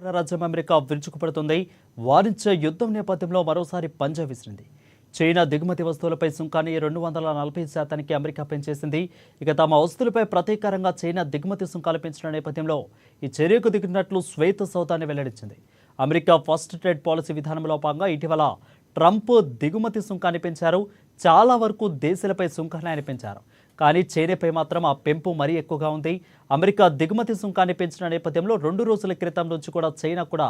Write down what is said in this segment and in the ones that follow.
అగ్రరాజ్యం అమెరికా విరుచుకుపడుతుంది. వాణిజ్య యుద్ధం నేపథ్యంలో మరోసారి పంజా విసిరింది. చైనా దిగుమతి వస్తువులపై సుంకాన్ని 240% అమెరికా పెంచేసింది. ఇక తమ వస్తువులపై ప్రతీకారంగా చైనా దిగుమతి సుంకాలు పెంచిన నేపథ్యంలో ఈ చర్యకు దిగినట్లు శ్వేత సౌదాన్ని వెల్లడించింది. అమెరికా ఫస్ట్ ట్రేడ్ పాలసీ విధానంలో భాగంగా ఇటీవల ట్రంప్ దిగుమతి సుంకాన్ని పెంచారు. చాలా వరకు దేశాలపై సుంకాన్ని ఆయన పెంచారు. కానీ చైనాపై మాత్రం ఆ పెంపు మరీ ఎక్కువగా ఉంది. అమెరికా దిగుమతి సుంకాన్ని పెంచిన నేపథ్యంలో 2 రోజుల క్రితం నుంచి కూడా చైనా కూడా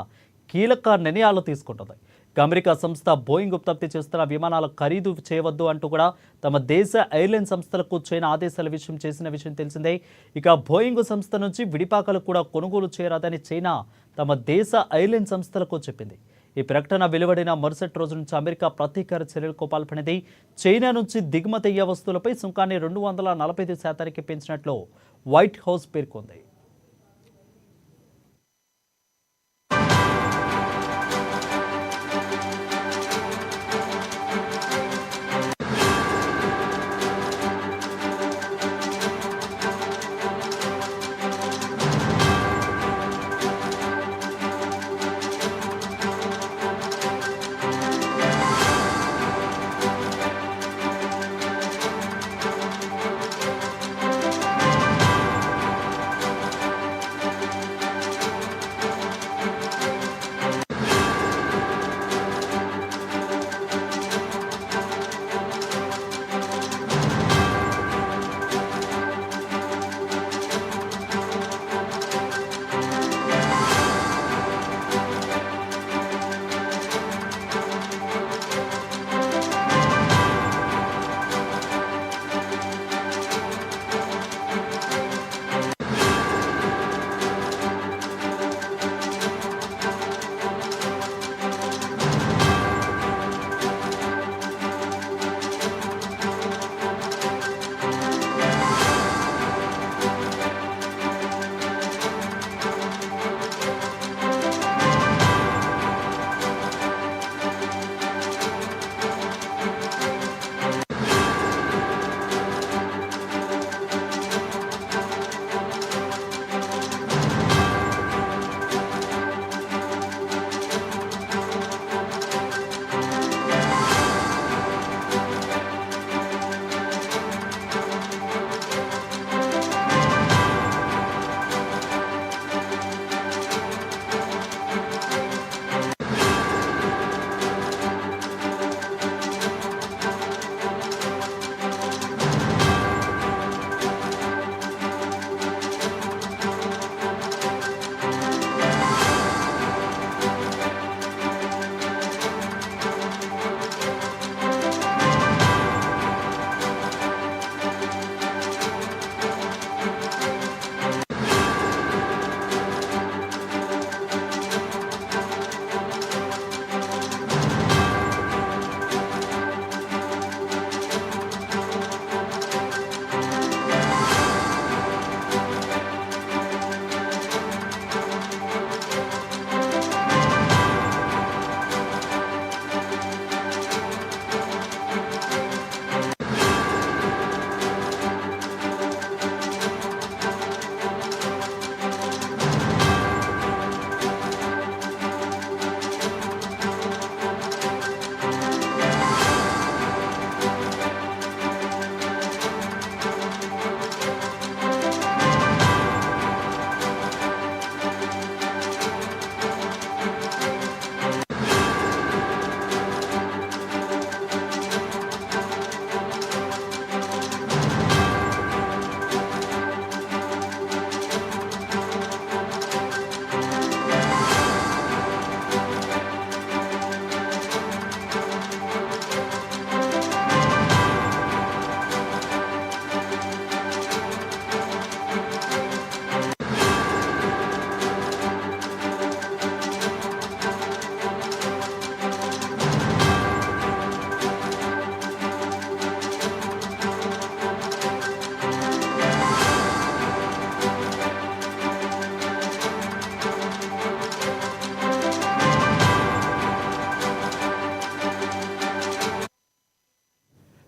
కీలక నిర్ణయాలు తీసుకుంటుంది. అమెరికా సంస్థ బోయింగ్ ఉత్పత్తి చేస్తున్న విమానాల ఖరీదు చేయవద్దు అంటూ కూడా తమ దేశ ఎయిర్లైన్ సంస్థలకు చైనా ఆదేశాల చేసిన విషయం తెలిసిందే. ఇక బోయింగ్ సంస్థ నుంచి విడిపాకలు కూడా కొనుగోలు చేయరాదని చైనా తమ దేశ ఎయిర్లైన్ సంస్థలకు చెప్పింది. ఈ ప్రకటన వెలువడిన మరుసటి రోజు నుంచి అమెరికా ప్రతీకార చర్యలకు పాల్పడింది. చైనా నుంచి దిగుమతి అయ్యే వస్తువులపై సుంకాన్ని 245% పెంచినట్లు వైట్ హౌస్ పేర్కొంది.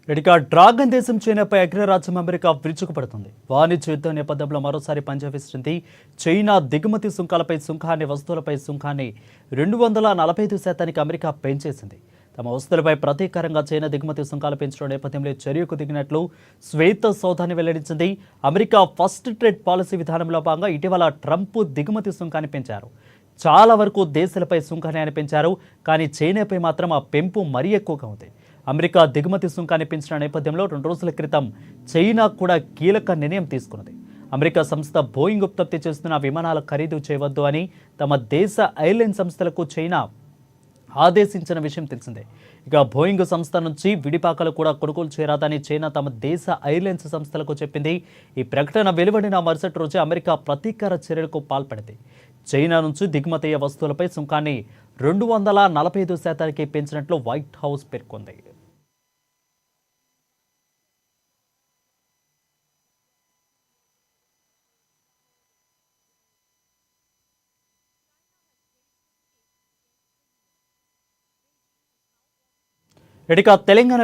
ఇక డ్రాగన్ దేశం చైనాపై అగ్రరాజ్యం అమెరికా విరుచుకుపడుతుంది. వాణిజ్య యుద్ధం నేపథ్యంలో మరోసారి పంజా విసిరింది. చైనా దిగుమతి సుంకాలపై సుంకాన్ని, వస్తువులపై సుంకాన్ని 245% అమెరికా పెంచేసింది. తమ వస్తువులపై ప్రతీకారంగా చైనా దిగుమతి సుంకాలు పెంచడం నేపథ్యంలో చర్యకు దిగినట్లు శ్వేత సౌధాన్ని వెల్లడించింది. అమెరికా ఫస్ట్ ట్రేడ్ పాలసీ విధానంలో భాగంగా ఇటీవల ట్రంప్ దిగుమతి సుంకాన్ని పెంచారు. చాలా వరకు దేశాలపై సుంకాన్ని ఆయన పెంచారు. కానీ చైనాపై మాత్రం ఆ పెంపు మరీ ఎక్కువగా ఉంది. అమెరికా దిగుమతి సుంకాన్ని పెంచిన నేపథ్యంలో 2 రోజుల క్రితం చైనా కూడా కీలక నిర్ణయం తీసుకున్నది. అమెరికా సంస్థ బోయింగ్ ఉత్పత్తి చేస్తున్న విమానాల ఖరీదు చేయవద్దు అని తమ దేశ ఎయిర్లైన్ సంస్థలకు చైనా ఆదేశించిన విషయం తెలిసిందే. ఇక బోయింగ్ సంస్థ నుంచి విడిపాకలు కూడా కొనుగోలు చేయరాదని చైనా తమ దేశ ఎయిర్లైన్స్ సంస్థలకు చెప్పింది. ఈ ప్రకటన వెలువడిన మరుసటి రోజే అమెరికా ప్రతీకార చర్యలకు పాల్పడింది. చైనా నుంచి దిగుమతి అయ్యే వస్తువులపై సుంకాన్ని 245% పెంచినట్లు వైట్ హౌస్ పేర్కొంది. ఇక తెలంగాణ